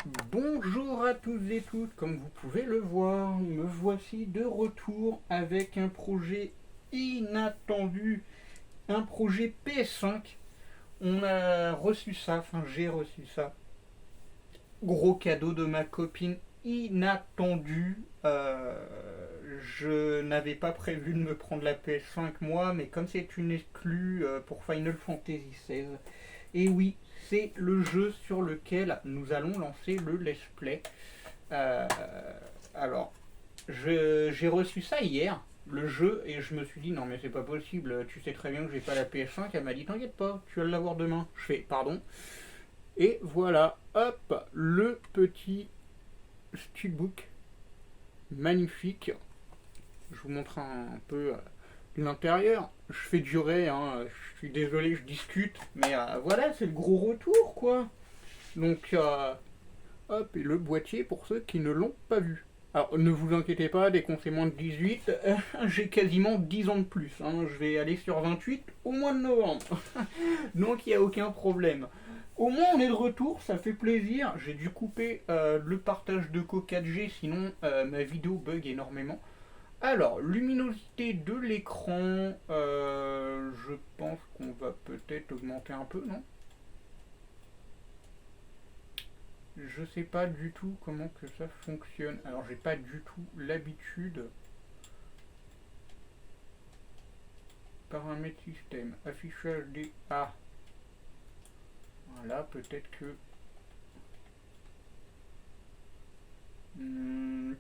Bonjour à tous et toutes, comme vous pouvez le voir, me voici de retour avec un projet inattendu, un projet PS5. On a reçu ça, enfin j'ai reçu ça. Gros cadeau de ma copine, inattendu. Je n'avais pas prévu de me prendre la PS5 moi, mais comme c'est une exclue pour Final Fantasy XVI, et oui, c'est le jeu sur lequel nous allons lancer le let's play. Euh, alors, j'ai reçu ça hier, le jeu, et je me suis dit non mais c'est pas possible, tu sais très bien que j'ai pas la PS5. Elle m'a dit t'inquiète pas, tu vas l'avoir demain. Je fais pardon. Et voilà, hop, le petit steelbook magnifique. Je vous montre un peu l'intérieur. Je fais durer, hein, je suis désolé, je discute, mais voilà, c'est le gros retour quoi. Donc hop, et le boîtier pour ceux qui ne l'ont pas vu. Alors ne vous inquiétez pas, dès qu'on fait moins de 18, j'ai quasiment 10 ans de plus. Hein. Je vais aller sur 28 au mois de novembre. Donc il n'y a aucun problème. Au moins on est de retour, ça fait plaisir. J'ai dû couper le partage de co 4G, sinon ma vidéo bug énormément. Alors, luminosité de l'écran, je pense qu'on va peut-être augmenter un peu, non? Je sais pas du tout comment que ça fonctionne. Alors j'ai pas du tout l'habitude. Paramètres système, affichage des A. Voilà, peut-être que...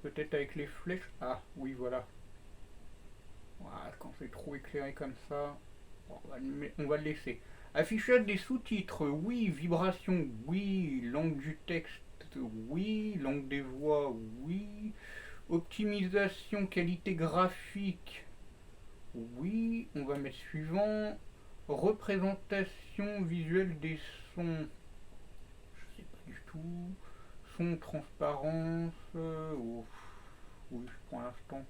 peut-être avec les flèches. Ah, oui, voilà. Voilà, quand c'est trop éclairé comme ça, bon, on va le laisser. Affichage des sous-titres, oui. Vibration, oui. Langue du texte, oui. Langue des voix, oui. Optimisation, qualité graphique, oui. On va mettre suivant. Représentation visuelle des sons, je sais pas du tout. Son, transparence, oh, oui, pour l'instant.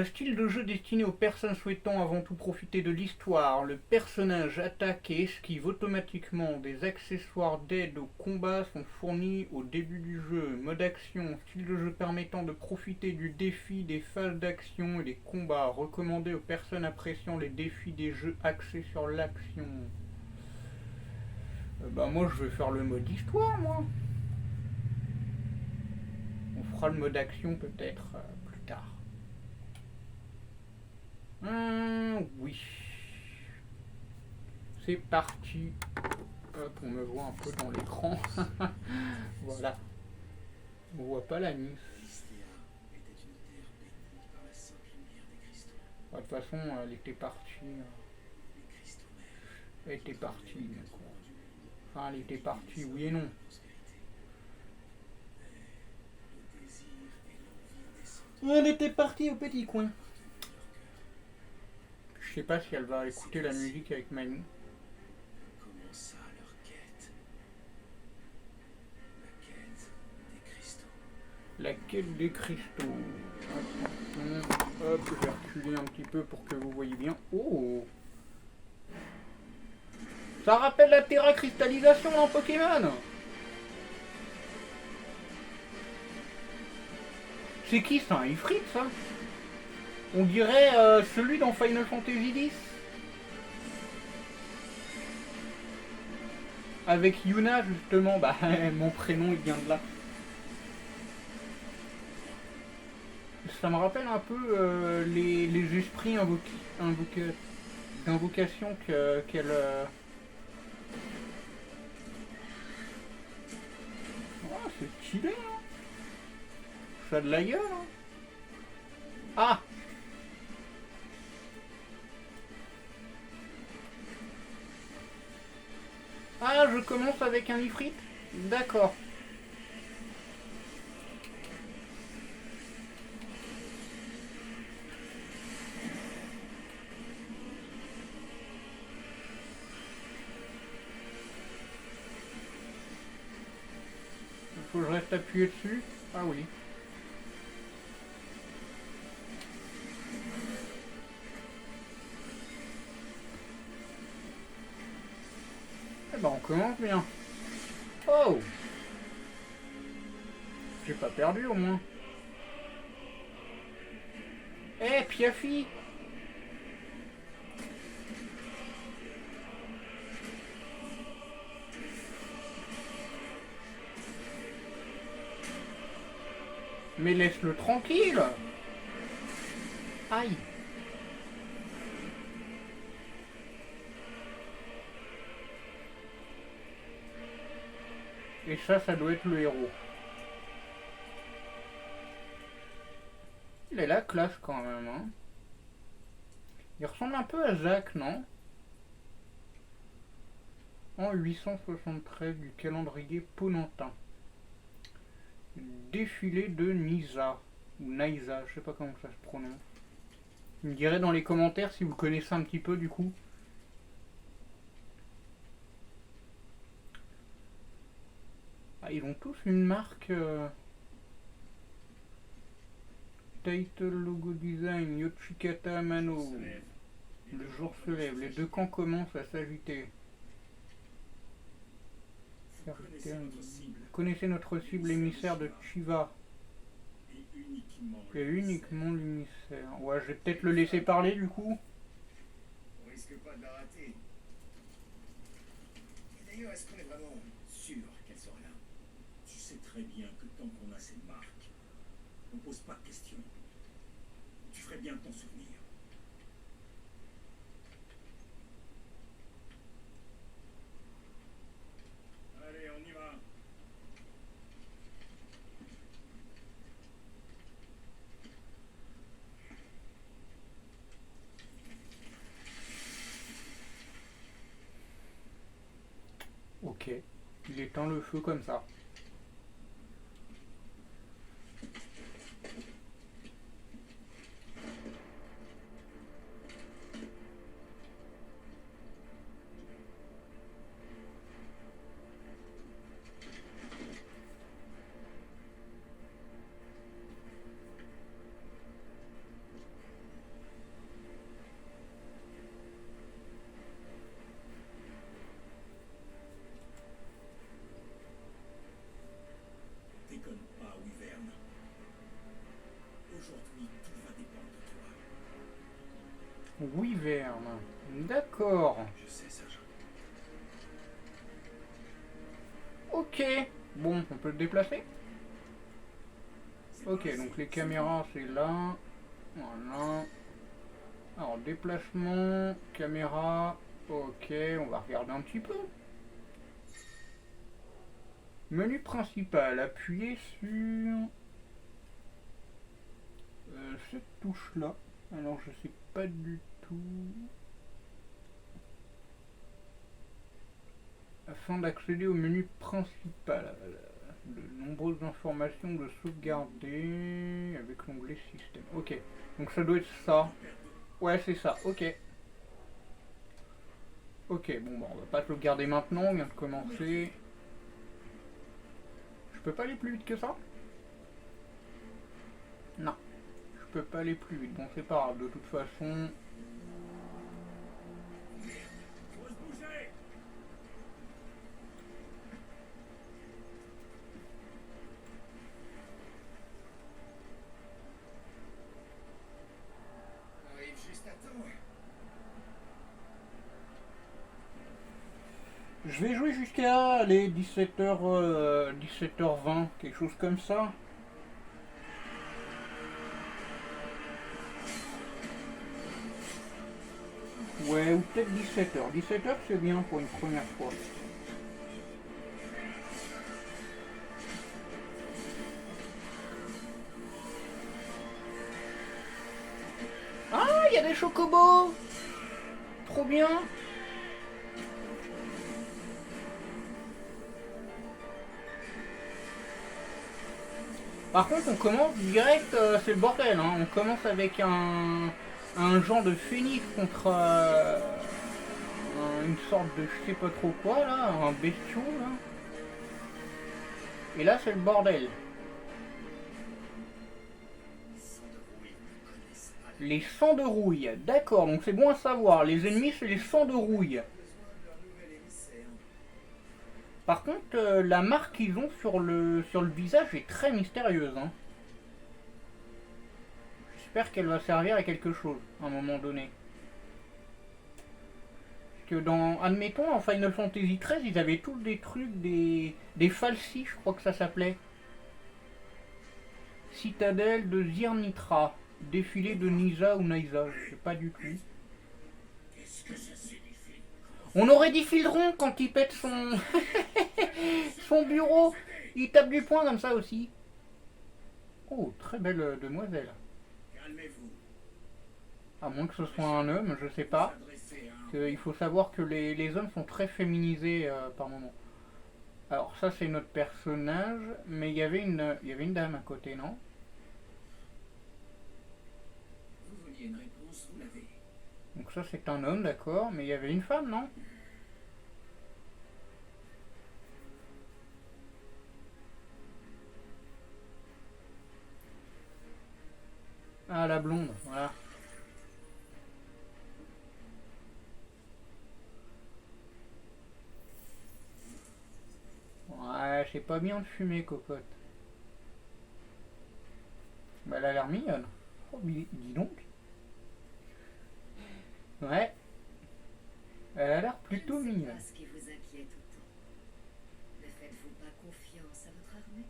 Style de jeu destiné aux personnes souhaitant avant tout profiter de l'histoire. Le personnage attaque et esquive automatiquement. Des accessoires d'aide au combat sont fournis au début du jeu. Mode action, style de jeu permettant de profiter du défi des phases d'action et des combats. Recommandé aux personnes appréciant les défis des jeux axés sur l'action. Bah moi je vais faire le mode histoire moi. On fera le mode action peut-être plus tard. Oui. C'est parti. Hop, on me voit un peu dans l'écran. Voilà. On voit pas la nuit. De toute façon, elle était partie. Elle était partie. Enfin, elle était partie, oui et non. Elle était partie au petit coin. Je sais pas si elle va écouter la musique avec Manu. La quête des cristaux. Hop, je vais reculer un petit peu pour que vous voyez bien. Oh! Ça rappelle la Terra cristallisation dans Pokémon! C'est qui ça? Un Ifrit ça? On dirait celui dans Final Fantasy X. Avec Yuna justement, bah mon prénom il vient de là. Ça me rappelle un peu les esprits d'invocation qu'elle... Oh, c'est stylé, hein. Ça a de la gueule, hein. Ah! Ah, je commence avec un ifrit. D'accord. Il faut que je reste appuyé dessus. Ah oui. Eh ben on commence bien. Oh! J'ai pas perdu au moins. Eh, Piafi! Mais laisse-le tranquille! Aïe! Et ça doit être le héros. Il est la classe quand même, hein. Il ressemble un peu à Zach, non? En 873 du calendrier ponentin. Défilé de Nisa. Ou Naïsa, je sais pas comment ça se prononce. Vous me direz dans les commentaires si vous connaissez un petit peu du coup. Ah, ils ont tous une marque. Title, logo design, Yoshikata Amano. Le jour se lève, les deux camps commencent à s'agiter. Connaissez notre cible, émissaire de Chiva. Et uniquement l'émissaire. Ouais, je vais peut-être le laisser parler du coup. On risque pas de la rater. Et d'ailleurs, est-ce qu'on est vraiment sûr qu'elle sera là? Tu sais très bien que tant qu'on a cette marque, on pose pas de questions. Tu ferais bien de t'en souvenir. Allez, on y va. Ok, il éteint le feu comme ça. Déconne pas, Wyvern. Aujourd'hui, tout va dépendre de toi. Wyvern. D'accord. Je sais, sergent. Ok. Bon, on peut le déplacer. Ok, donc les caméras c'est là. Voilà. Alors déplacement, caméra. Ok, on va regarder un petit peu. Menu principal, appuyez sur cette touche là. Alors je sais pas du tout. Afin d'accéder au menu principal, de nombreuses informations de sauvegarder avec l'onglet système. Ok, donc ça doit être ça. Ouais, c'est ça, ok. Ok, bon, bah, on va pas sauvegarder maintenant, on vient de commencer. Je peux pas aller plus vite que ça? Non, je peux pas aller plus vite. Bon, c'est pas grave, de toute façon. Faut se bouger! Arrive juste à temps. Je vais jouer jusqu'à les 17h, 17h20, quelque chose comme ça. Ouais, ou peut-être 17h. 17h c'est bien pour une première fois. Ah, il y a des chocobos! Trop bien! Par contre, on commence direct, c'est le bordel, hein. On commence avec un genre de phénix contre une sorte de je sais pas trop quoi, là, un bestiau, là. Et là, c'est le bordel. Les sangs de rouille, d'accord, donc c'est bon à savoir. Les ennemis, c'est les sangs de rouille. Besoin de leur nouvel émissaire. Par contre, la marque qu'ils ont sur le visage est très mystérieuse. Hein. J'espère qu'elle va servir à quelque chose à un moment donné. Parce que admettons, en Final Fantasy XIII, ils avaient tous des trucs, des falsis, je crois que ça s'appelait. Citadelle de Zirnitra. Défilé de Nisa ou Naisa, je sais pas du tout. Qu'est-ce que ça signifie? On aurait dit Fildron quand il pète son bureau. Il tape du poing comme ça aussi. Oh, très belle demoiselle. Calmez-vous. À moins que ce soit un homme, je sais pas. Il faut savoir que les hommes sont très féminisés par moment. Alors ça c'est notre personnage, mais il y avait une dame à côté, non? Vous vouliez une réponse, vous l'avez. Donc ça c'est un homme, d'accord, mais il y avait une femme, non? Ah, la blonde, voilà. Ouais, c'est pas bien de fumer, cocotte. Bah, elle a l'air mignonne. Oh, dis donc. Ouais. Elle a l'air plutôt Je ne sais mignonne. pas ce qui vous inquiète autant. Ne faites-vous pas confiance à votre armée?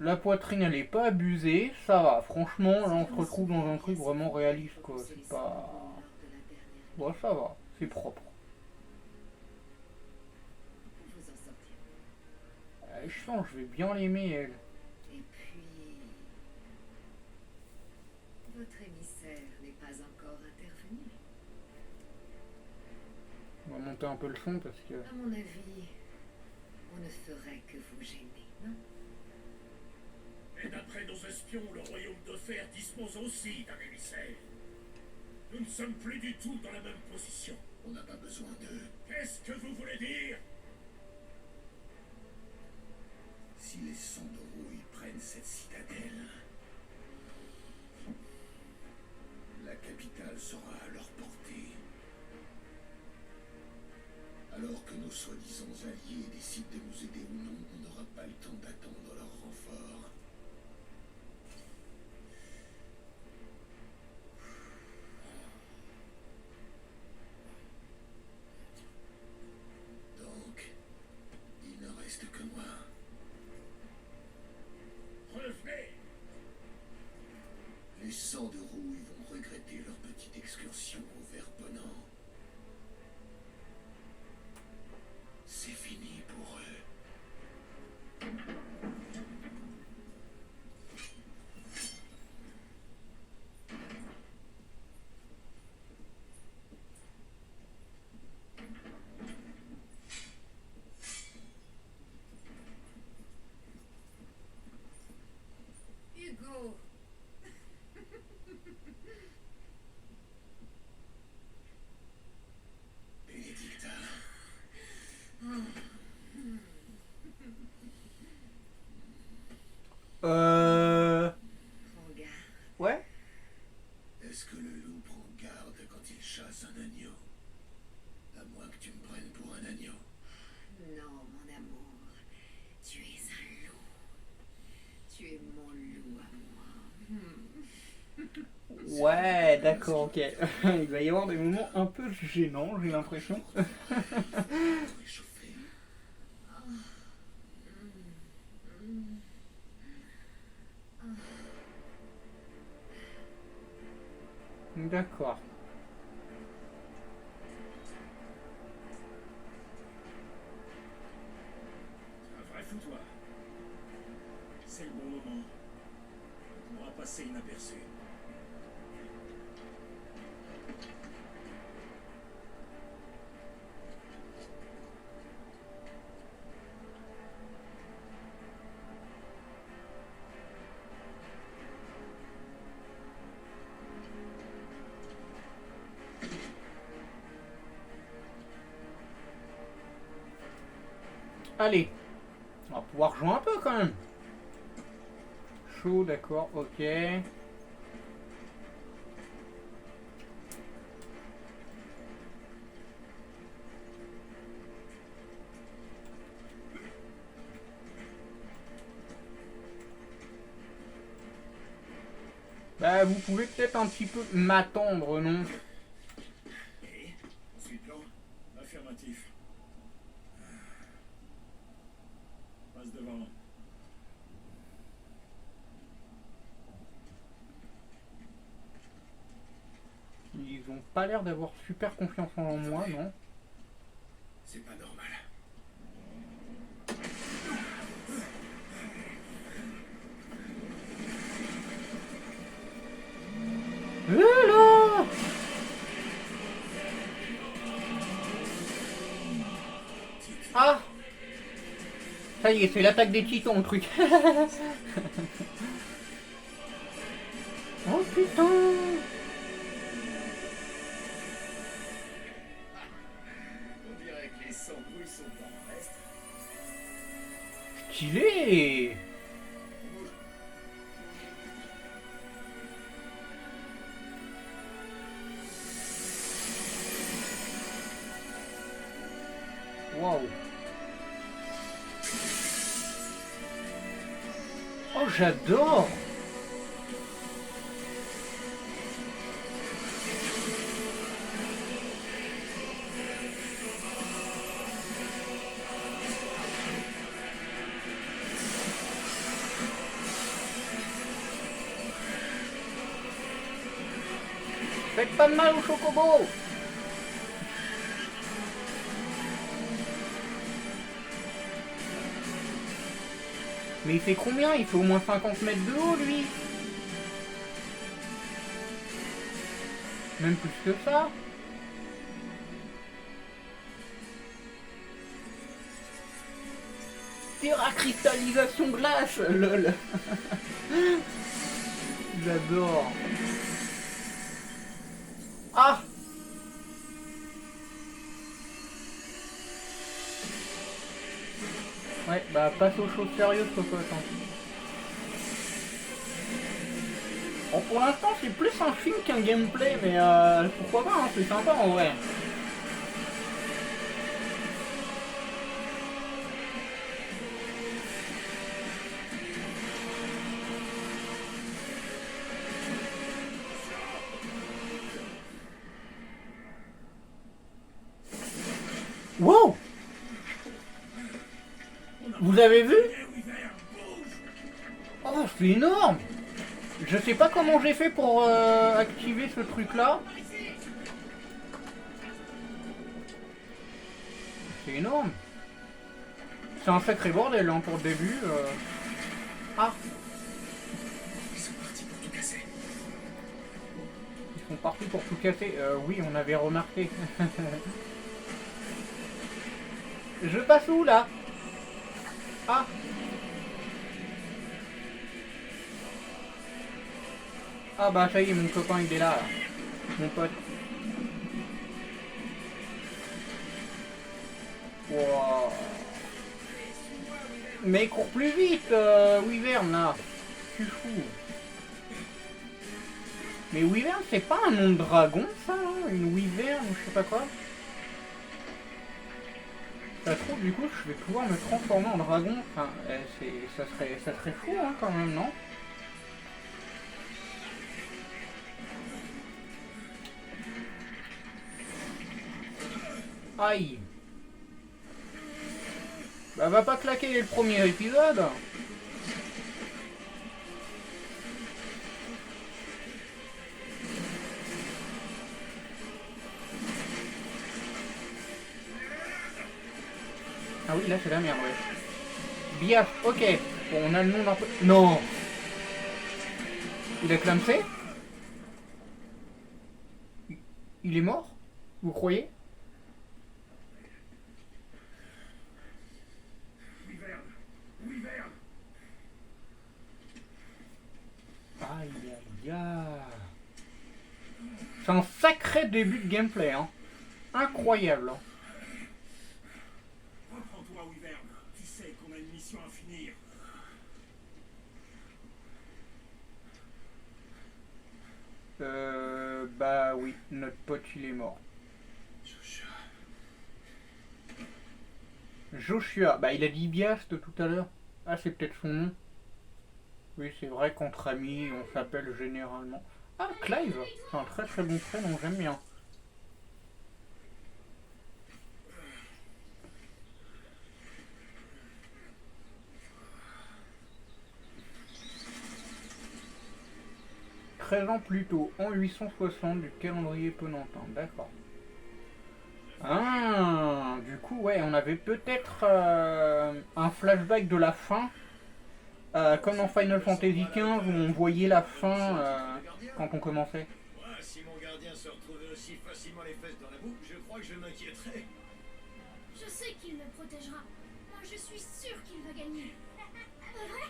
La poitrine, elle est pas abusée, ça va. Franchement, là, on se retrouve dans un truc vraiment réaliste, quoi. C'est pas... Bon, ça va. C'est propre. Vous en sortirez. Je sens, je vais bien l'aimer, elle. Et puis... Votre émissaire n'est pas encore intervenu. On va monter un peu le son parce que... À mon avis, on ne ferait que vous gêner, non? Et d'après nos espions, le royaume de fer dispose aussi d'un émissaire. Nous ne sommes plus du tout dans la même position. On n'a pas besoin d'eux. Qu'est-ce que vous voulez dire? Si les Sandorou y prennent cette citadelle, la capitale sera à leur portée. Alors que nos soi-disant alliés décident de nous aider ou non, on n'aura pas le temps d'attendre leur renfort. Donc, il ne reste que moi. Revenez! Les Sandorou vont regretter leur petite excursion au Verponant. C'est fini pour eux. Hugo! Bénédicta, Prends garde. Ouais. est-ce que le loup prend garde quand il chasse un agneau? À moins que tu me prennes pour un agneau. Non, mon amour. Tu es un loup. Tu es mon loup à moi. Ouais, d'accord, ok. Il va y avoir des moments un peu gênants, j'ai l'impression. Réchauffé. D'accord. Un vrai foutoir. C'est le bon moment. On pourra passer inaperçu. Allez. On va pouvoir jouer un peu quand même. Chaud, d'accord, ok. Bah, vous pouvez peut-être un petit peu m'attendre, non? Et ensuite, l'eau. Affirmatif. Passe devant. Ils ont pas l'air d'avoir super confiance en moi, non? C'est pas normal. Là. Ah! Ça y est, c'est l'attaque des titans, le truc. Oh putain! On dirait que les sambouilles sont en reste. Stylé! Waouh! Oh, j'adore! Faites pas de mal au chocobo! Mais il fait combien? Il fait au moins 50 mètres de haut, lui! Même plus que ça! Terracristallisation glace! Lol! J'adore! Ah! Ouais, bah passe aux choses sérieuses, Cocotte. Hein. Bon, pour l'instant, c'est plus un film qu'un gameplay, mais pourquoi pas, hein, c'est sympa en vrai. Wow! Vous avez vu? Oh, c'est énorme! Je sais pas comment j'ai fait pour activer ce truc-là. C'est énorme. C'est un sacré bordel hein, pour le début. Ah! Ils sont partis pour tout casser. Ils sont partis pour tout casser. Oui, on avait remarqué. Je passe où là? Ah! Ah bah ça y est, mon copain il est là. Mon pote. Wow. Mais cours plus vite, Wyvern là. Tu fous. Mais Wyvern c'est pas un nom de dragon ça, hein, une Wyvern ou je sais pas quoi. Ça se trouve du coup je vais pouvoir me transformer en dragon. Enfin, ça serait fou hein quand même, non? Aïe. Bah va pas claquer dès le premier épisode. Ah oui là c'est la merde ouais. Biaf, ok. Bon on a le nom d'un peu. Non. Il a clamsé. Il est mort? Vous croyez? Aïe aïe aïe. C'est un sacré début de gameplay hein. Incroyable hein. Reprends-toi, Wyvern. Tu sais qu'on a une mission à finir. Bah oui, notre pote il est mort. Joshua, bah il a dit Biast tout à l'heure. Ah c'est peut-être son nom. Oui, c'est vrai qu'entre amis, on s'appelle généralement. Ah, Clive, c'est un très très bon prénom, j'aime bien. « 13 ans plus tôt, en 860 du calendrier penantin. » D'accord. Ah, du coup, ouais, on avait peut-être un flashback de la fin, comme dans Final Fantasy XV, où on voyait la fin quand on commençait. Moi, si mon gardien se retrouvait aussi facilement les fesses dans la boue, je crois que je m'inquiéterais. Je sais qu'il me protégera. Moi, je suis sûre qu'il va gagner. Pas vrai?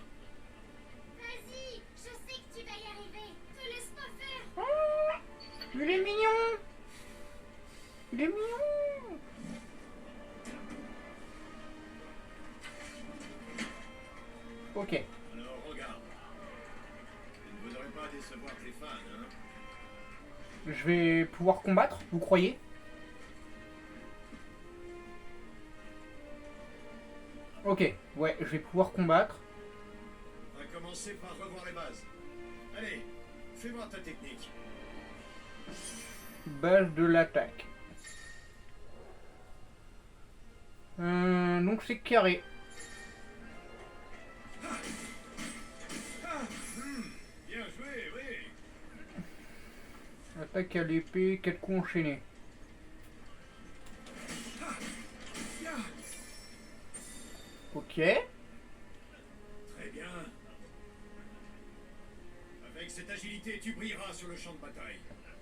Vas-y, je sais que tu vas y arriver. Te laisse pas faire. Oh, il est mignon. Il est mignon. Ok. Alors, regarde. Tu ne voudrais pas décevoir tes fans, hein? Je vais pouvoir combattre, vous croyez? Ok, ouais, je vais pouvoir combattre. On va commencer par revoir les bases. Allez, fais-moi ta technique. Base de l'attaque. Donc c'est carré. Bien joué, oui. Attaque à l'épée, 4 coups enchaînés. Ok. Très bien. Avec cette agilité, tu brilleras sur le champ de bataille.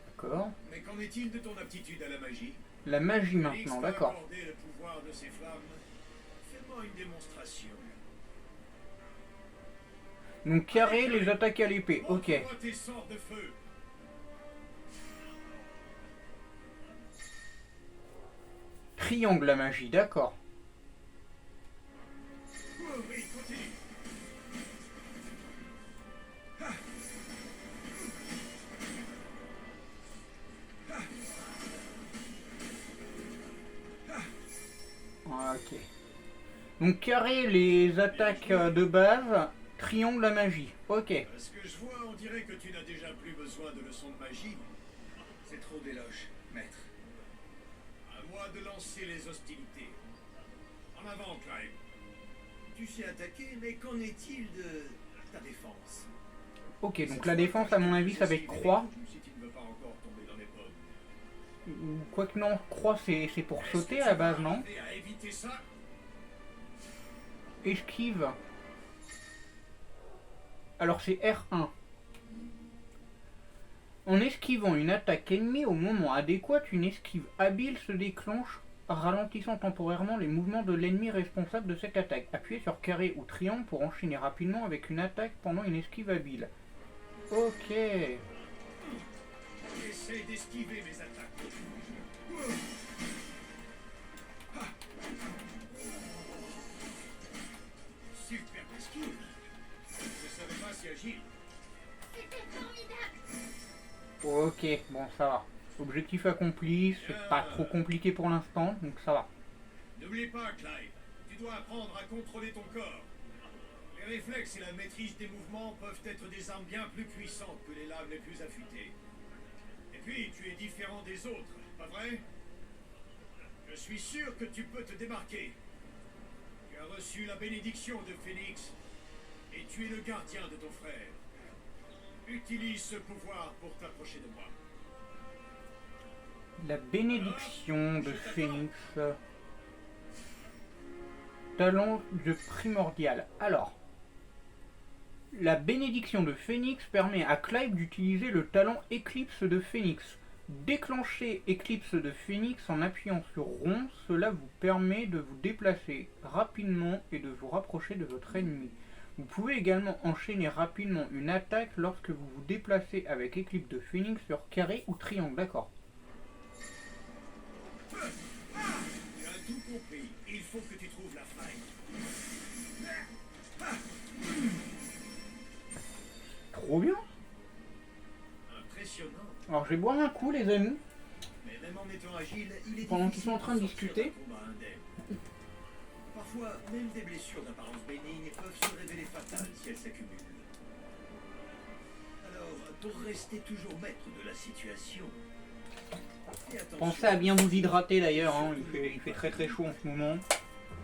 D'accord. Mais qu'en est-il de ton aptitude à la magie? La magie Félix maintenant, t'a d'accord. accordé le pouvoir de ses flammes. Fais-moi une démonstration. Donc carré, les attaques à l'épée, ok. Montre-moi tes sorts de feu. Triangle la magie, d'accord. Oh, oui, continue. Ok. Donc carré, les attaques de base, triangle la magie, ok. Ce que je vois, on dirait que tu n'as déjà plus besoin de leçons de magie. C'est trop d'éloges, maître. À moi de lancer les hostilités. En avant, Clive. Tu sais attaquer, mais qu'en est-il de ta défense? Ok, donc la défense à mon avis ça va être croix. Si tu ne veux pas encore tomber dans les pommes. Ou quoique non, croix c'est pour sauter à la base, non? À éviter ça? Esquive. Alors c'est R1. En esquivant une attaque ennemie au moment adéquat, une esquive habile se déclenche, ralentissant temporairement les mouvements de l'ennemi responsable de cette attaque. Appuyez sur carré ou triangle pour enchaîner rapidement avec une attaque pendant une esquive habile. Ok. Essaye d'esquiver mes attaques. Super esquive. Je ne savais pas si agile. C'était formidable. Ok, bon ça va. Objectif accompli, c'est pas trop compliqué pour l'instant, donc ça va. N'oublie pas, Clive, tu dois apprendre à contrôler ton corps. Les réflexes et la maîtrise des mouvements peuvent être des armes bien plus puissantes que les lames les plus affûtées. Et puis, tu es différent des autres, pas vrai? Je suis sûr que tu peux te démarquer. Tu as reçu la bénédiction de Phénix, et tu es le gardien de ton frère. Utilise ce pouvoir pour t'approcher de moi. La bénédiction de Phénix. Talent de primordial. Alors, la bénédiction de Phénix permet à Clive d'utiliser le talent Éclipse de Phénix. Déclenchez Éclipse de Phénix en appuyant sur rond, cela vous permet de vous déplacer rapidement et de vous rapprocher de votre ennemi. Vous pouvez également enchaîner rapidement une attaque lorsque vous vous déplacez avec Éclipse de Phénix sur carré ou triangle, d'accord. Tu as tout compris. Il faut que tu trouves la faille. Trop bien. Impressionnant. Alors je vais boire un coup les amis. Mais même en étant agile, il est Pendant qu'ils difficile sont en train de sortir discuter. d'un combat indemne. Parfois, même des blessures d'apparence bénigne peuvent se révéler fatales si elles s'accumulent. pour rester toujours maître de la situation. Et attention, Pensez à bien vous hydrater d'ailleurs, hein. Il fait très très chaud en ce moment.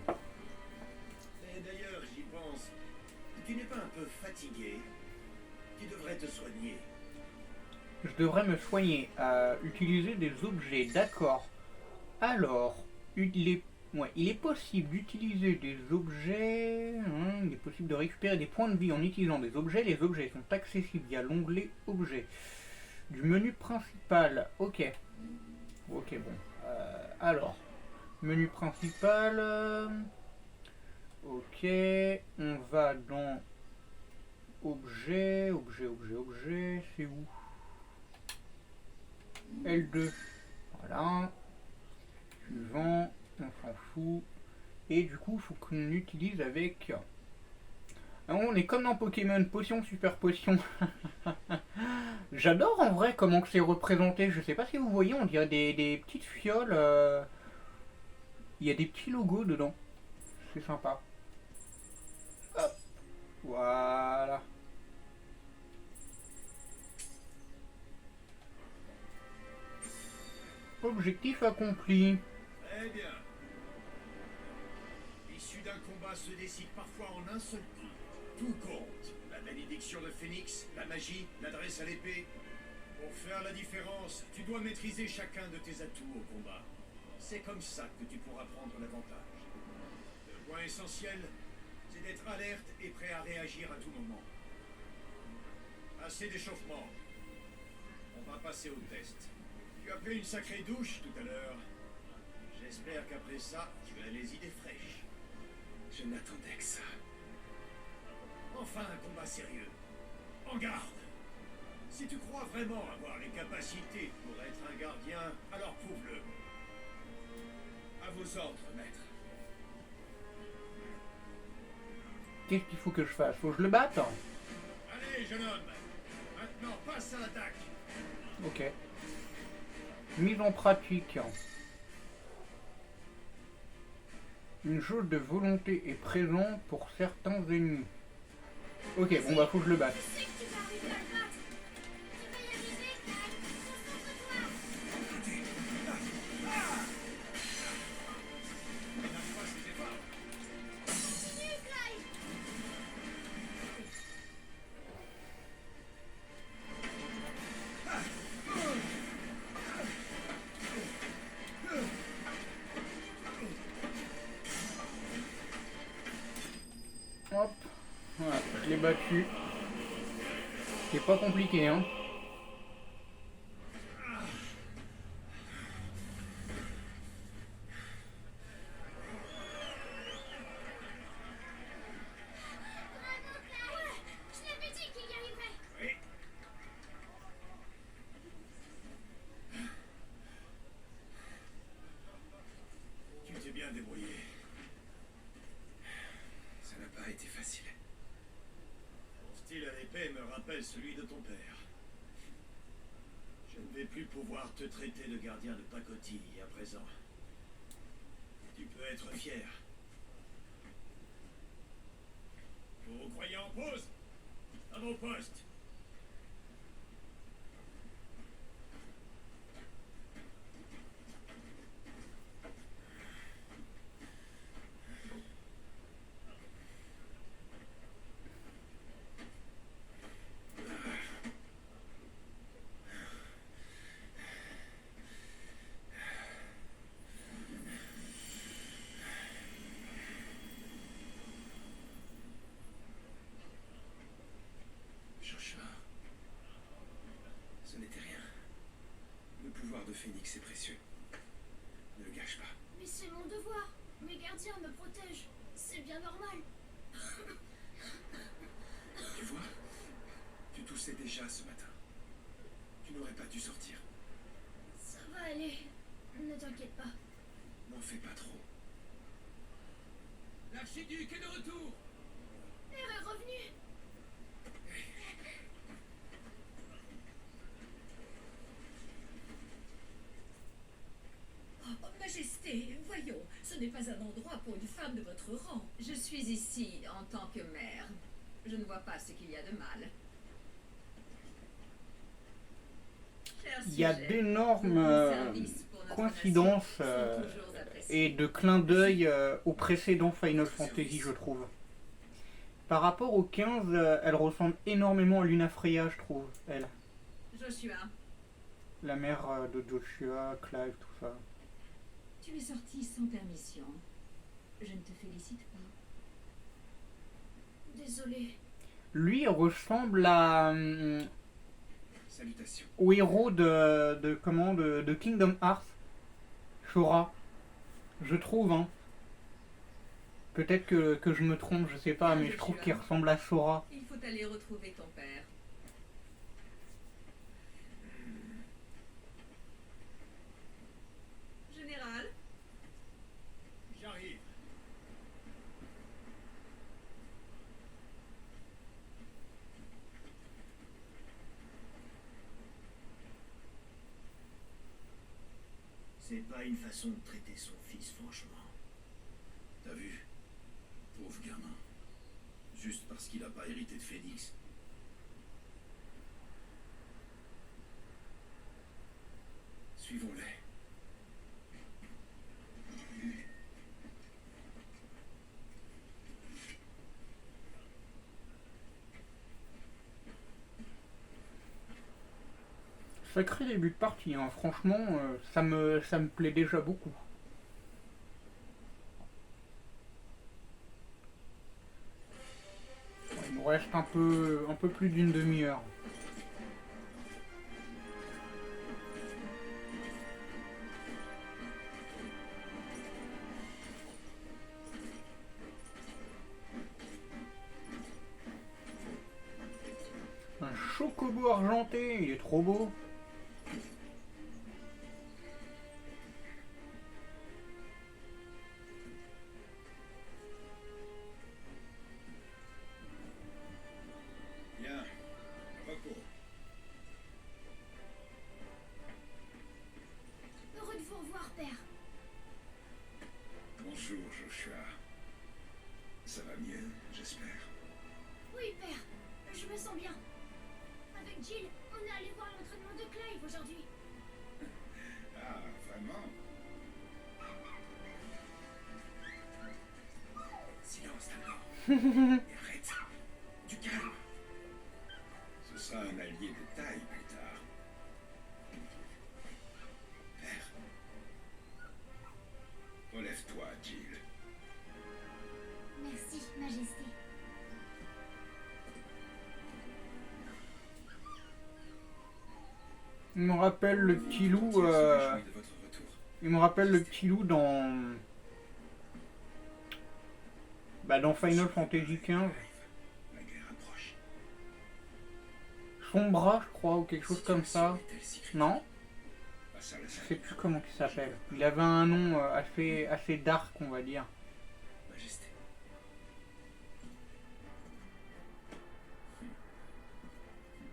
Et d'ailleurs, j'y pense. Tu n'es pas un peu fatigué? Tu devrais te soigner. Je devrais me soigner. Utiliser des objets, d'accord. Alors, il est possible d'utiliser des objets. Il est possible de récupérer des points de vie en utilisant des objets. Les objets sont accessibles via l'onglet Objets. Du menu principal, ok. Ok, bon. Alors, menu principal. Ok, on va dans Objets, objets, c'est où? L2. Voilà. Suivant, on s'en fout. Et du coup, il faut qu'on utilise avec... Alors, on est comme dans Pokémon, potion, super potion. J'adore en vrai comment c'est représenté. Je sais pas si vous voyez, on dirait des petites fioles. Il y a des petits logos dedans. C'est sympa. Hop. Voilà. Objectif accompli. Très bien. L'issue d'un combat se décide parfois en un seul coup. Tout compte. La bénédiction de Phénix, la magie, l'adresse à l'épée. Pour faire la différence, tu dois maîtriser chacun de tes atouts au combat. C'est comme ça que tu pourras prendre l'avantage. Le point essentiel, c'est d'être alerte et prêt à réagir à tout moment. Assez d'échauffement. On va passer au test. Tu as pris une sacrée douche tout à l'heure. J'espère qu'après ça, tu as les idées fraîches. Je n'attendais que ça. Enfin, un combat sérieux. En garde! Si tu crois vraiment avoir les capacités pour être un gardien, alors prouve-le. À vos ordres, maître. Qu'est-ce qu'il faut que je fasse? Faut que je le batte? Allez, jeune homme. Maintenant, passe à l'attaque. Ok. Mise en pratique. Une jauge de volonté est présente pour certains ennemis. Ok, bon bah faut que je le batte. Je sais que tu vas arriver à le battre. Tu vas y arriver, Clyde. Concentre-toi. Lâche pas ses efforts. Continue, Clyde. Hop. Voilà, je l'ai battu. C'est pas compliqué, hein. Bravo, Clyde. Ouais, je l'avais dit qu'il y arriverait. Oui. Tu t'es bien débrouillé. Ça n'a pas été facile. Ton style à l'épée me rappelle celui de ton père. Je ne vais plus pouvoir te traiter de gardien de pacotille à présent. Tu peux être fier. Vous croyez en pause? À vos postes. Joshua, ce n'était rien. Le pouvoir de Phénix est précieux. Ne le gâche pas. Mais c'est mon devoir. Mes gardiens me protègent. C'est bien normal. Tu vois, tu toussais déjà ce matin. Tu n'aurais pas dû sortir. Ça va aller. Ne t'inquiète pas. N'en fais pas trop. L'archiduc est de retour. Père est revenu. Oh, Majesté, voyons, ce n'est pas un endroit pour une femme de votre rang. Je suis ici en tant que mère. Je ne vois pas ce qu'il y a de mal. Cher il y a sujet, d'énormes vos services pour notre coïncidences nation sont toujours appréciés. et de clins d'œil au précédent Final Fantasy, je trouve. Par rapport au 15, elle ressemble énormément à Luna Freya, je trouve, elle. Joshua, La mère de Joshua, Clive, tout ça. tu es sorti sans permission. Je ne te félicite pas. Désolée. Lui il ressemble à, Salutations. au héros de Kingdom Hearts, Sora. Je trouve, hein. Peut-être que je me trompe, je sais pas, mais je trouve qu'il ressemble à Sora. Il faut aller retrouver ton père. Général, J'arrive. C'est pas une façon de traiter son fils, franchement. T'as vu? Pauvre gamin. Juste parce qu'il a pas hérité de Phoenix. Suivons-les. Sacré début de partie, hein. Franchement, ça me plaît déjà beaucoup. Il nous reste un peu plus d'une demi-heure. Un chocobo argenté, il est trop beau. Bien. Repos. Heureux de vous revoir, père. Bonjour, Joshua. Ça va mieux, j'espère. Oui, père. Je me sens bien. Avec Jill, on est allé voir l'entraînement de Clive aujourd'hui. Ah, vraiment? Silence d'abord. Et arrête. Du calme. Ce sera un allié de taille plus tard. Père. Relève-toi, Jill. Merci, Majesté. Il me rappelle le petit loup. Il se réjouit de votre retour. Il me rappelle le petit loup dans. Dans Final Fantasy XV. La guerre approche. Son bras, je crois, ou quelque chose comme ça. Est-elle si critique? Non? Passe à la Je salle. sais plus comment il s'appelle. Il avait un nom assez dark, on va dire. Majesté.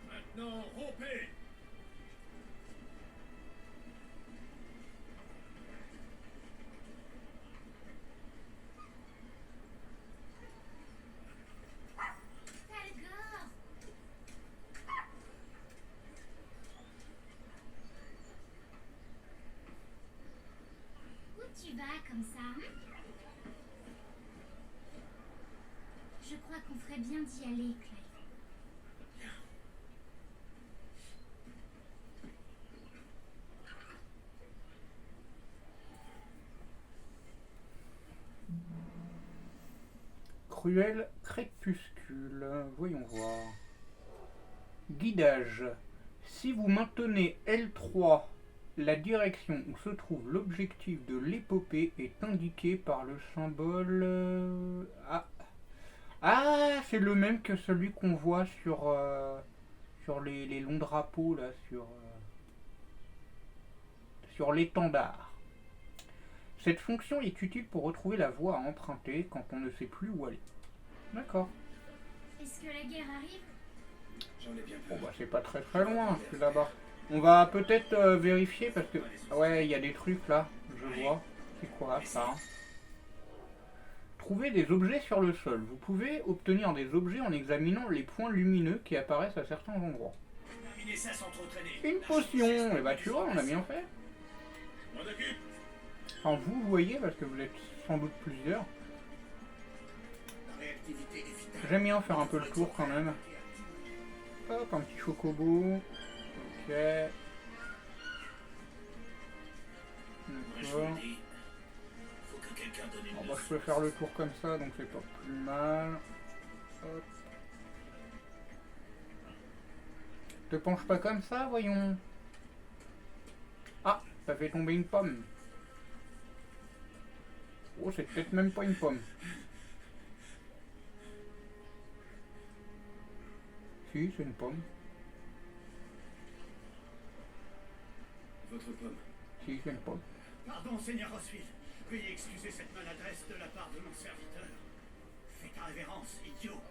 Maintenant, rompez. Talgor. Où tu vas comme ça, hein? Je crois qu'on ferait bien d'y aller, Clive. Cruel crépuscule. Voyons voir. Guidage. Si vous maintenez L3, la direction où se trouve l'objectif de l'épopée est indiquée par le symbole... Ah, c'est le même que celui qu'on voit sur les longs drapeaux, là, sur l'étendard. Cette fonction est utile pour retrouver la voie à emprunter quand on ne sait plus où aller. D'accord. Est-ce que la guerre arrive? J'en ai bien Bon peur. bah c'est pas très très loin, c'est là-bas. On va peut-être vérifier parce que... Ouais, il y a des trucs là, je vois. C'est quoi ça? Trouver des objets sur le sol. Vous pouvez obtenir des objets en examinant les points lumineux qui apparaissent à certains endroits. terminer ça sans trop traîner. Une potion. Et bah tu vois, on a bien fait. M'en occupe. Enfin, vous voyez, parce que vous êtes sans doute plusieurs. La réactivité est vitale. J'aime bien faire un peu le tour quand même. Hop, un petit chocobo. Ok. Moi, je D'accord. vous le dis. Faut que quelqu'un donne une Bon, bah, leçon. je peux faire le tour comme ça, donc c'est pas plus mal. Hop. Te penche pas comme ça, voyons. Ah, ça fait tomber une pomme. Oh, c'est peut-être même pas une pomme. Si, c'est une pomme. Votre pomme. Si, c'est une pomme. Pardon, Seigneur Rosfield. Veuillez excuser cette maladresse de la part de mon serviteur. Fais ta révérence, idiot.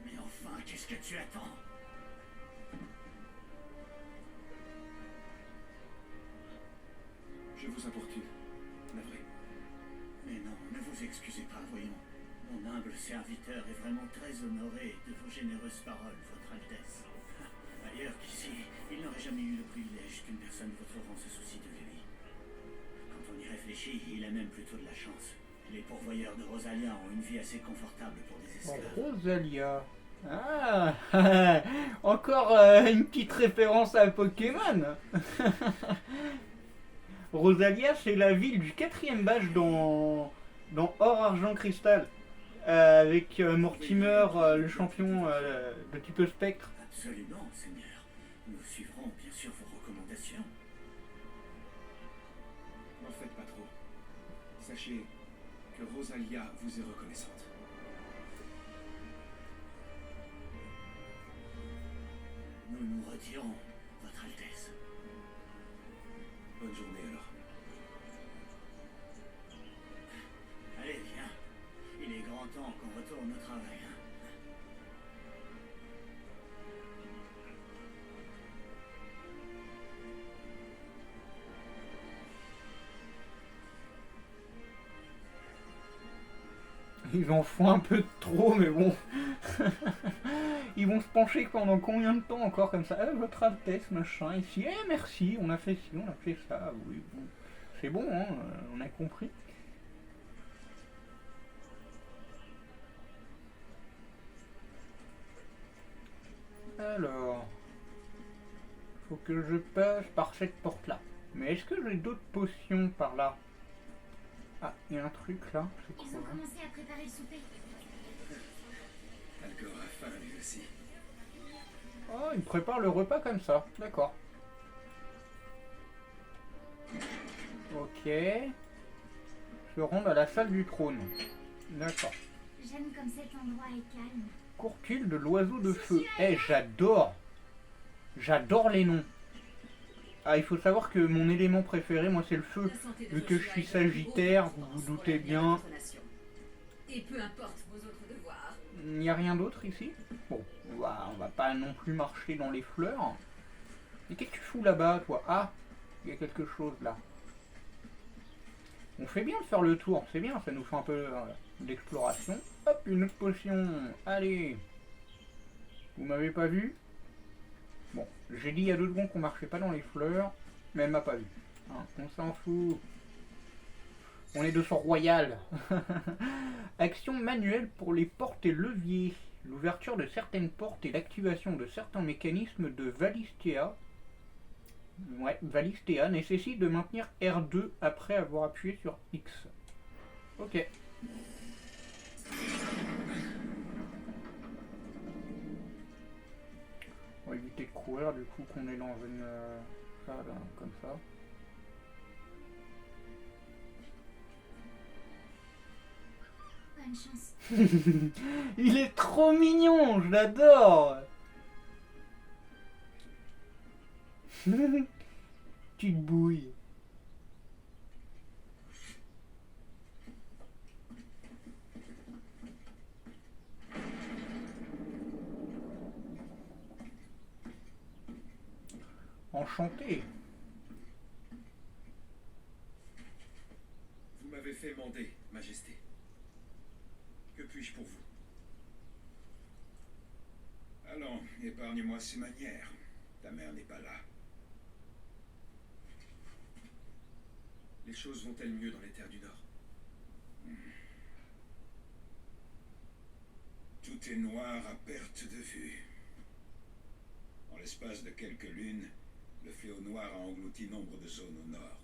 Mais enfin, qu'est-ce que tu attends? Je vous importune. Navré. Mais non, ne vous excusez pas, voyons. Mon humble serviteur est vraiment très honoré de vos généreuses paroles, Votre Altesse. Ailleurs qu'ici, il n'aurait jamais eu le privilège qu'une personne de votre rang se soucie de lui. Quand on y réfléchit, il a même plutôt de la chance. Les pourvoyeurs de Rosalia ont une vie assez confortable pour des esclaves. Rosalia. Ah, encore une petite référence à Pokémon. Rosalia, c'est la ville du 4e badge dans Or, Argent, Cristal. Avec Mortimer, le champion de type spectre. Absolument, Seigneur. Nous suivrons bien sûr vos recommandations. N'en faites pas trop. Sachez que Rosalia vous est reconnaissante. Nous nous retirons, Votre Altesse. Bonne journée alors. Allez, viens. Il est grand temps qu'on retourne au travail. Hein. Ils en font un peu de trop, mais bon. Ils vont se pencher pendant combien de temps encore comme ça? Votre Altesse, machin, ici. Merci, on a fait ci, on a fait ça. Oui, bon. C'est bon, hein, on a compris. Alors, faut que je passe par cette porte-là. Mais est-ce que j'ai d'autres potions par là? Ah, il y a un truc là, c'est Ils quoi ont hein commencé à préparer le souper. Alcor a faim lui aussi. Oh, il prépare le repas comme ça, d'accord. Ok. Se rendre à la salle du trône. D'accord. J'aime comme cet endroit est calme. Courtile de l'oiseau de feu. Eh, j'adore. J'adore les noms. Ah, il faut savoir que mon élément préféré, moi, c'est le feu. Vu que je suis sagittaire, vous vous doutez bien. Et peu importe vos autres devoirs. Il n'y a rien d'autre ici? Bon, on va pas non plus marcher dans les fleurs. Et qu'est-ce que tu fous là-bas, toi? Ah, il y a quelque chose là. On fait bien de faire le tour, c'est bien, ça nous fait un peu d'exploration. Hop, une autre potion. Allez. Vous m'avez pas vu? Bon, j'ai dit il y a 2 secondes qu'on marchait pas dans les fleurs, mais elle m'a pas vu. Hein, on s'en fout. On est de son royal. Action manuelle pour les portes et leviers. L'ouverture de certaines portes et l'activation de certains mécanismes de Valistea. Ouais, Valistea nécessite de maintenir R2 après avoir appuyé sur X. Ok. On va éviter de courir du coup qu'on est dans une salle comme ça. Bonne chance. Il est trop mignon, je l'adore. Petite bouille. Enchanté. Vous m'avez fait mander, Majesté. Que puis-je pour vous? Allons, épargne-moi ces manières. Ta mère n'est pas là. Les choses vont-elles mieux dans les terres du Nord? Tout est noir à perte de vue. En l'espace de quelques lunes, le fléau noir a englouti nombre de zones au nord.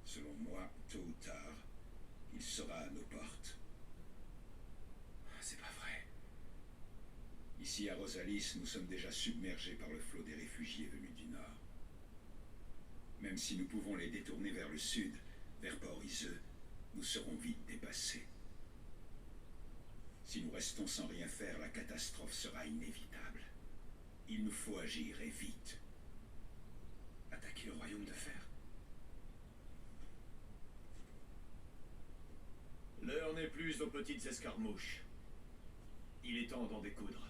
Selon moi, tôt ou tard, il sera à nos portes. C'est pas vrai. Ici à Rosalis, nous sommes déjà submergés par le flot des réfugiés venus du nord. Même si nous pouvons les détourner vers le sud, vers Port-Iseux, nous serons vite dépassés. Si nous restons sans rien faire, la catastrophe sera inévitable. Il nous faut agir et vite. Attaquer le royaume de fer? L'heure n'est plus aux petites escarmouches. Il est temps d'en découdre.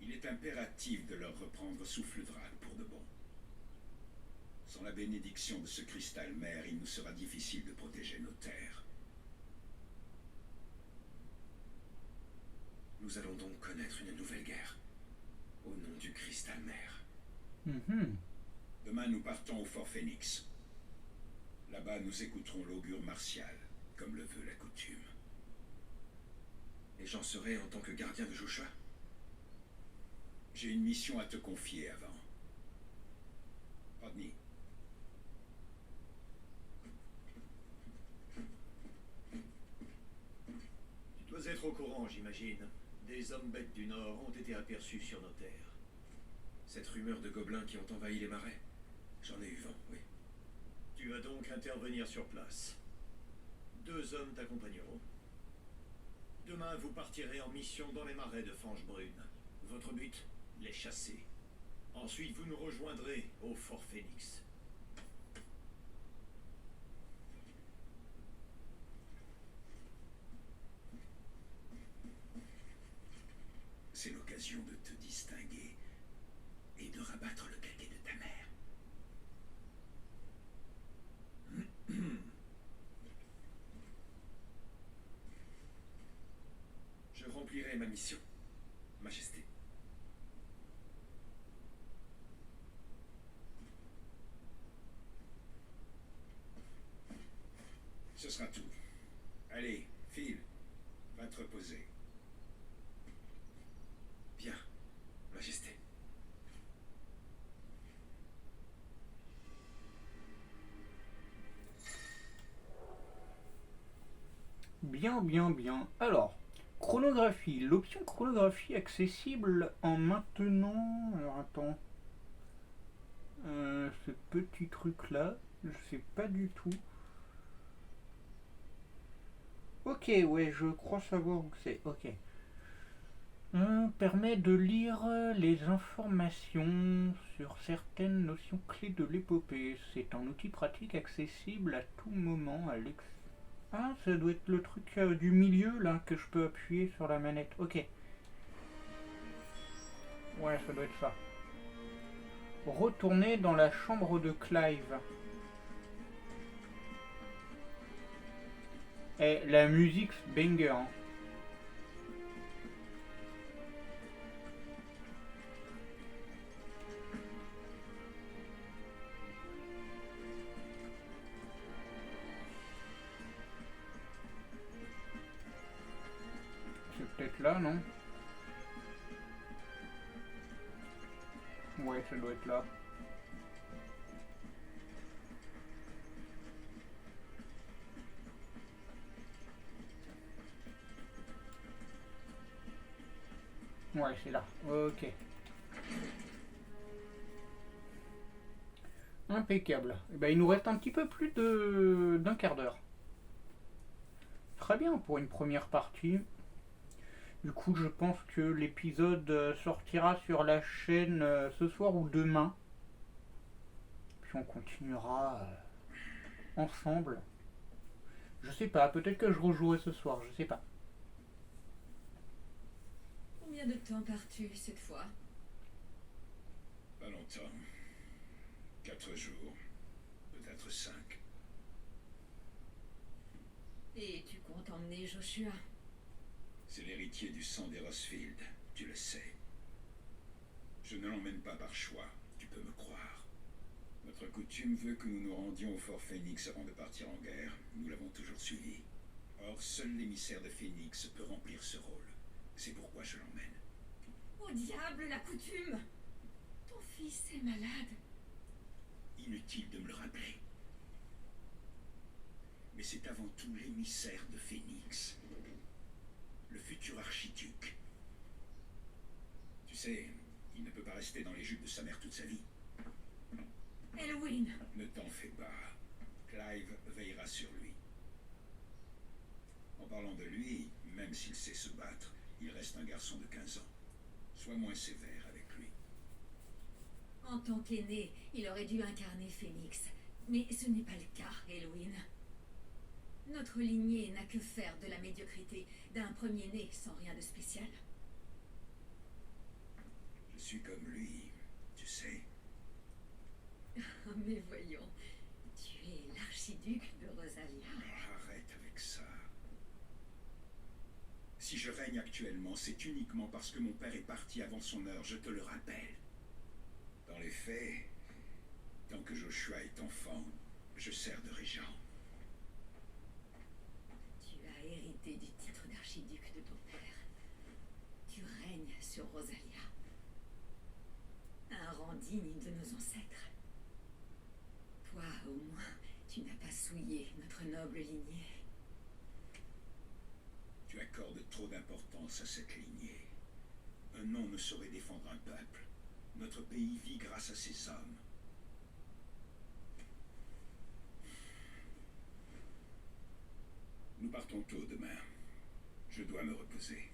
Il est impératif de leur reprendre Souffle-Drac pour de bon. Sans la bénédiction de ce cristal mère, il nous sera difficile de protéger nos terres. Nous allons donc connaître une nouvelle guerre. Au nom du cristal mère. Demain, nous partons au Fort Phoenix. Là-bas, nous écouterons l'augure martial, comme le veut la coutume. Et j'en serai en tant que gardien de Joshua? J'ai une mission à te confier avant. Rodney. Tu dois être au courant, j'imagine. Des hommes bêtes du Nord ont été aperçus sur nos terres. Cette rumeur de gobelins qui ont envahi les marais? J'en ai eu vent, oui. Tu vas donc intervenir sur place. 2 hommes t'accompagneront. Demain, vous partirez en mission dans les marais de Fange-Brune. Votre but, les chasser. Ensuite, vous nous rejoindrez au Fort Phoenix. C'est l'occasion de te distinguer et de rabattre le caquet de ta mère. Je remplirai ma mission, Majesté. Ce sera tout. Allez, file. Va te reposer. Bien, Majesté. Bien, bien, bien. Alors, chronographie. L'option chronographie accessible en maintenant... Alors, attends. Ce petit truc-là, je sais pas du tout. Ok, ouais, je crois savoir où c'est. Ok. Permet de lire les informations sur certaines notions clés de l'épopée. C'est un outil pratique accessible à tout moment à l'ex... Ah, ça doit être le truc du milieu là que je peux appuyer sur la manette. Ok. Ouais, ça doit être ça. Retourner dans la chambre de Clive. Et la musique banger. Hein. C'est peut-être là, non? Ouais, ça doit être là. Ouais, c'est là. Ok. Impeccable. Et ben, il nous reste un petit peu plus d'un quart d'heure. Très bien pour une première partie. Du coup, je pense que l'épisode sortira sur la chaîne ce soir ou demain. Puis on continuera ensemble. Je sais pas, peut-être que je rejouerai ce soir, je sais pas. Combien de temps pars-tu cette fois? Pas longtemps. 4 jours. Peut-être 5. Et tu comptes emmener Joshua? C'est l'héritier du sang des Rosfield, tu le sais. Je ne l'emmène pas par choix, tu peux me croire. Notre coutume veut que nous nous rendions au fort Phoenix avant de partir en guerre. Nous l'avons toujours suivi. Or, seul l'émissaire de Phoenix peut remplir ce rôle. C'est pourquoi je l'emmène. Au diable, la coutume! Ton fils est malade. Inutile de me le rappeler. Mais c'est avant tout l'émissaire de Phoenix. Le futur archiduc. Tu sais, il ne peut pas rester dans les jupes de sa mère toute sa vie. Elwyn! Ne t'en fais pas. Clive veillera sur lui. En parlant de lui, même s'il sait se battre, il reste un garçon de 15 ans. Sois moins sévère avec lui. En tant qu'aîné, il aurait dû incarner Phoenix. Mais ce n'est pas le cas, Elwyn. Notre lignée n'a que faire de la médiocrité d'un premier-né sans rien de spécial. Je suis comme lui, tu sais. Mais voyons, tu es l'archiduc de Rosalia. Arrête avec ça. Si je règne actuellement, c'est uniquement parce que mon père est parti avant son heure, je te le rappelle. Dans les faits, tant que Joshua est enfant, je sers de régent. Tu as hérité du titre d'archiduc de ton père. Tu règnes sur Rosalia. Un rang digne de nos ancêtres. Toi, au moins, tu n'as pas souillé notre noble lignée. Tu accordes trop d'importance à cette lignée. Un nom ne saurait défendre un peuple. Notre pays vit grâce à ses hommes. Nous partons tôt demain. Je dois me reposer.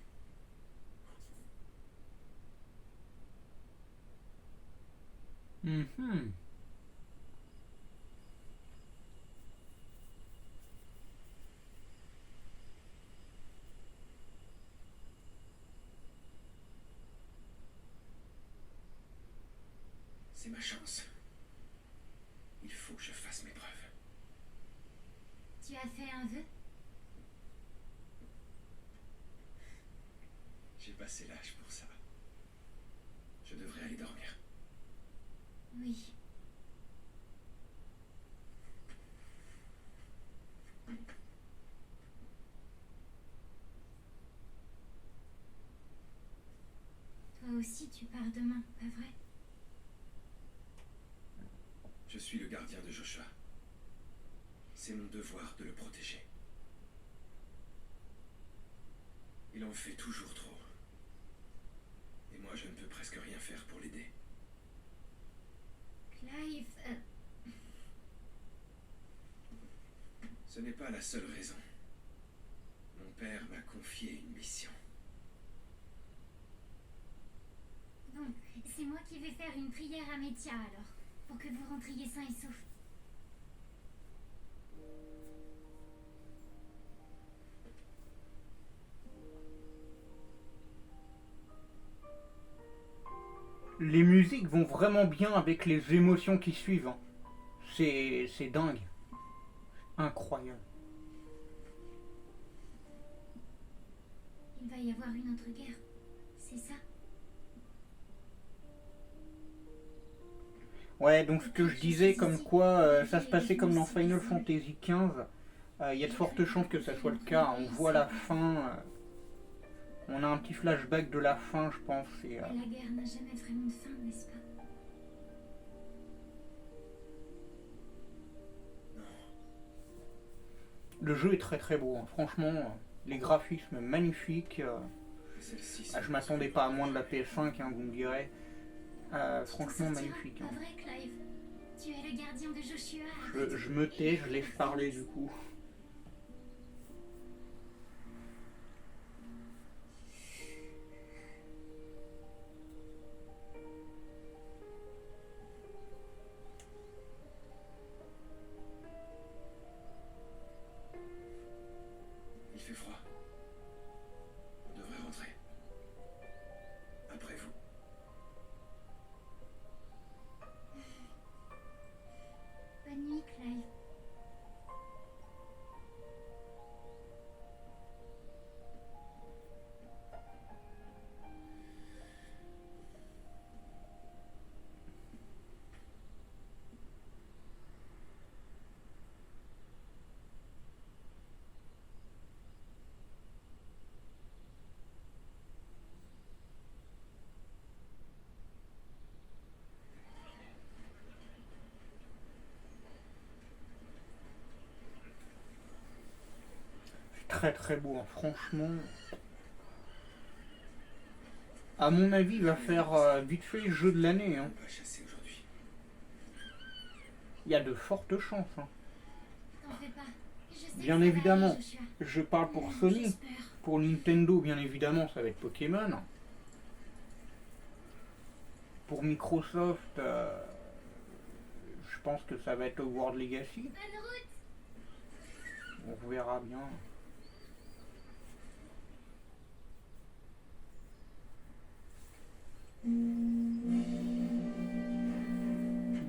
Mhm. C'est ma chance. Il faut que je fasse mes preuves. Tu as fait un vœu? J'ai passé l'âge pour ça. Je devrais aller dormir. Oui. Toi aussi, tu pars demain, pas vrai? Je suis le gardien de Joshua. C'est mon devoir de le protéger. Il en fait toujours trop. Et moi, je ne peux presque rien faire pour l'aider. Clive, Ce n'est pas la seule raison. Mon père m'a confié une mission. bon, c'est moi qui vais faire une prière à Métia alors, pour que vous rentriez sains et saufs. Les musiques vont vraiment bien avec les émotions qui suivent, hein. C'est dingue. Incroyable. Il va y avoir une autre guerre, c'est ça? Ouais, donc ce que je disais, comme quoi ça se passait comme dans Final Fantasy XV, il y a de fortes chances que ça soit le cas. On voit la fin, on a un petit flashback de la fin, je pense. Et, La guerre n'a jamais vraiment de fin, n'est-ce pas? le jeu est très très beau, hein. Franchement, les graphismes magnifiques. Celle-ci, Je m'attendais pas à moins de la PS5, hein, vous me direz. Franchement magnifique. Pas Hein. vrai, Clive? Tu es le gardien de Joshua. Je me tais, je laisse parler du coup. Il fait froid. On devrait rentrer. Après vous. Bonne nuit, Clive. très très beau, hein. Franchement. À mon avis, il va faire vite fait le jeu de l'année. On Hein. va chasser aujourd'hui. Il y a de fortes chances. Hein. T'en fais pas. Je sais Bien que ça va évidemment. aller, Joshua. Je parle pour Sony. J'espère. Pour Nintendo, bien évidemment, ça va être Pokémon. Pour Microsoft, je pense que ça va être Hogwarts Legacy. Bonne route. On verra bien.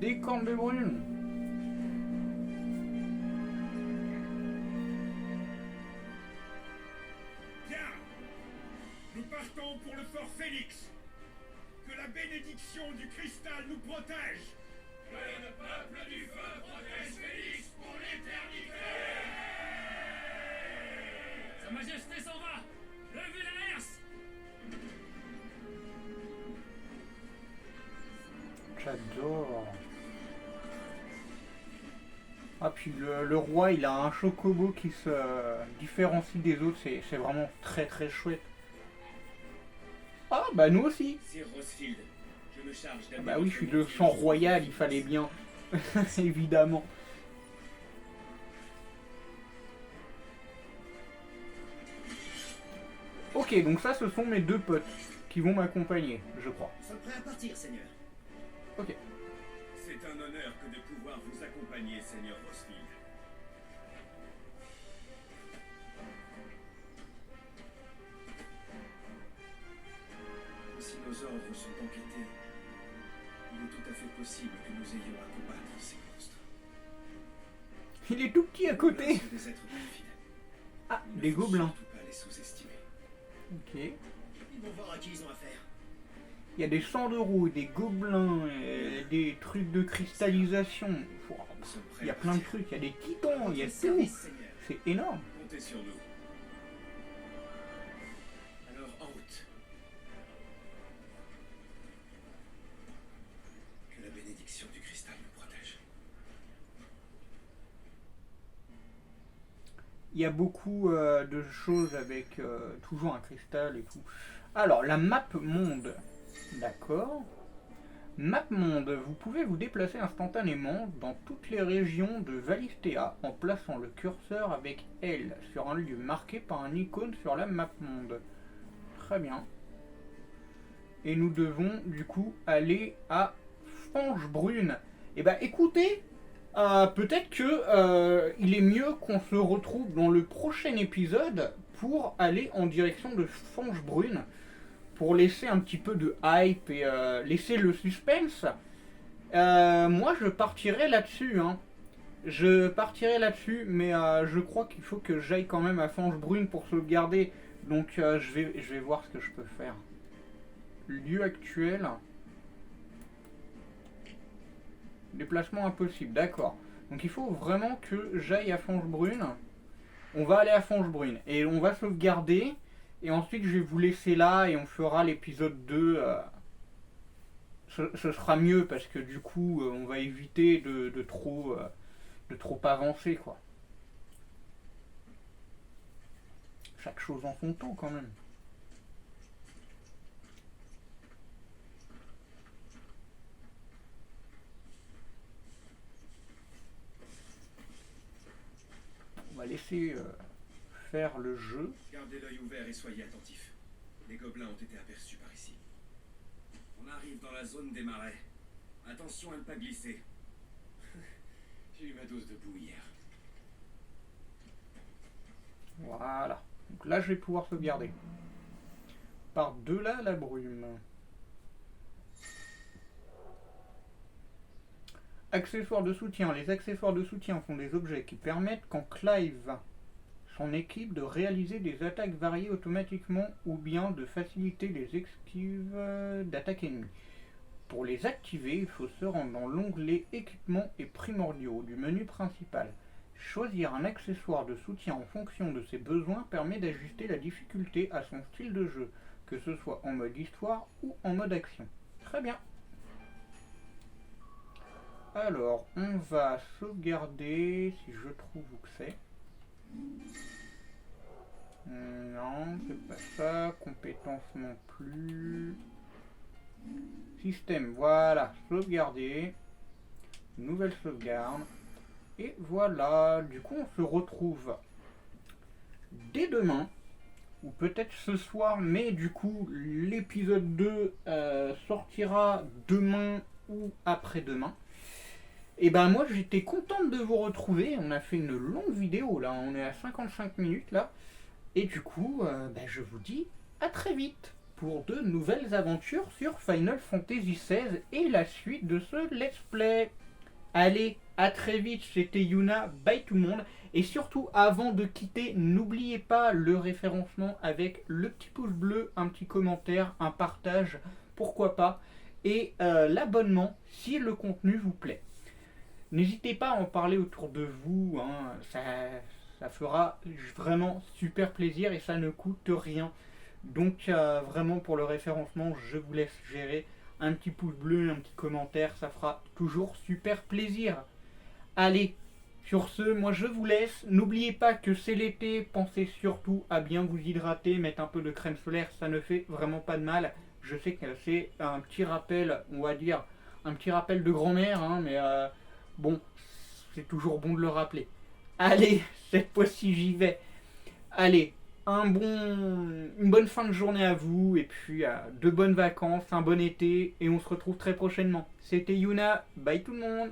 Des cornes de brune. Bien. Nous partons pour le fort Phénix. Que la bénédiction du cristal nous protège. Que le peuple du feu protège Phénix pour l'éternité. Sa Majesté s'en va. Levez la herse. J'adore. Ah puis le roi il a un chocobo qui se différencie des autres, c'est vraiment très très chouette. Ah bah nous aussi. Sir Rosfield, je me charge Ah d'amener bah oui, je suis votre de sang royal, il fallait bien. Évidemment. Ok, donc ça ce sont mes deux potes qui vont m'accompagner, je crois. Nous sommes prêts à partir, Seigneur. Ok. C'est un honneur que de pouvoir vous accompagner, Seigneur Rosfield. Si nos ordres sont enquêtés, il est tout à fait possible que nous ayons à combattre ces monstres. Il est tout petit à côté. Ce sont des êtres perfides. Ah, Il ne des faut gobelins. surtout pas les sous-estimer. Ok. Ils vont voir à qui ils ont affaire. Il y a des sangs de roue, des gobelins, des trucs de cristallisation. Wow. Nous sommes prêts Il y a à plein de partir. trucs, il y a des titans, il y a Votre tout. service, Seigneur. C'est énorme. Comptez sur nous. Alors, en route. Que la bénédiction du cristal nous protège. Il y a beaucoup de choses avec toujours un cristal et tout. Alors, la map monde. D'accord. Map monde, vous pouvez vous déplacer instantanément dans toutes les régions de Valistea en plaçant le curseur avec L sur un lieu marqué par un icône sur la map monde. Très bien. Et nous devons du coup aller à Fangebrune. Et bah écoutez, peut-être que il est mieux qu'on se retrouve dans le prochain épisode pour aller en direction de Fangebrune, pour laisser un petit peu de hype et laisser le suspense. Moi je partirai là-dessus, hein. Je partirai là-dessus, mais je crois qu'il faut que j'aille quand même à Fangebrune pour sauvegarder. Donc je vais voir ce que je peux faire. Lieu actuel. Déplacement impossible, d'accord. Donc il faut vraiment que j'aille à Fangebrune. On va aller à Fangebrune et on va sauvegarder. Et ensuite je vais vous laisser là et on fera l'épisode 2. Ce sera mieux parce que du coup on va éviter de trop avancer quoi. Chaque chose en son temps quand même. On va laisser faire le jeu. Gardez l'œil ouvert et soyez attentifs. Les gobelins ont été aperçus par ici. On arrive dans la zone des marais. Attention à ne pas glisser. J'ai eu ma dose de boue hier. Voilà. Donc là je vais pouvoir sauvegarder. Par-delà la brume. Accessoires de soutien. Les accessoires de soutien sont des objets qui permettent quand Clive, son équipe, de réaliser des attaques variées automatiquement ou bien de faciliter les esquives d'attaques ennemies. Pour les activer, il faut se rendre dans l'onglet équipements et primordiaux du menu principal. Choisir un accessoire de soutien en fonction de ses besoins permet d'ajuster la difficulté à son style de jeu, que ce soit en mode histoire ou en mode action. Très bien. Alors, on va sauvegarder, si je trouve où que c'est. Non, c'est pas ça. Compétences non plus. Système, voilà. Sauvegarder. Nouvelle sauvegarde. Et voilà. Du coup, on se retrouve dès demain. Ou peut-être ce soir. Mais du coup, l'épisode 2 sortira demain ou après-demain. Et ben moi, j'étais contente de vous retrouver. On a fait une longue vidéo, là. On est à 55 minutes, là. Et du coup, je vous dis à très vite pour de nouvelles aventures sur Final Fantasy XVI et la suite de ce let's play. Allez, à très vite, c'était Yuna, bye tout le monde. Et surtout, avant de quitter, n'oubliez pas le référencement avec le petit pouce bleu, un petit commentaire, un partage, pourquoi pas, et l'abonnement si le contenu vous plaît. N'hésitez pas à en parler autour de vous, hein, ça fera vraiment super plaisir et ça ne coûte rien. Donc vraiment pour le référencement, je vous laisse gérer. Un petit pouce bleu, un petit commentaire, ça fera toujours super plaisir. Allez, sur ce, moi je vous laisse. N'oubliez pas que c'est l'été, pensez surtout à bien vous hydrater, mettre un peu de crème solaire, ça ne fait vraiment pas de mal. Je sais que c'est un petit rappel, on va dire, un petit rappel de grand-mère, hein, mais bon, c'est toujours bon de le rappeler. Allez, cette fois-ci j'y vais. Allez, une bonne fin de journée à vous, et puis de bonnes vacances, un bon été, et on se retrouve très prochainement. C'était Yuna, bye tout le monde.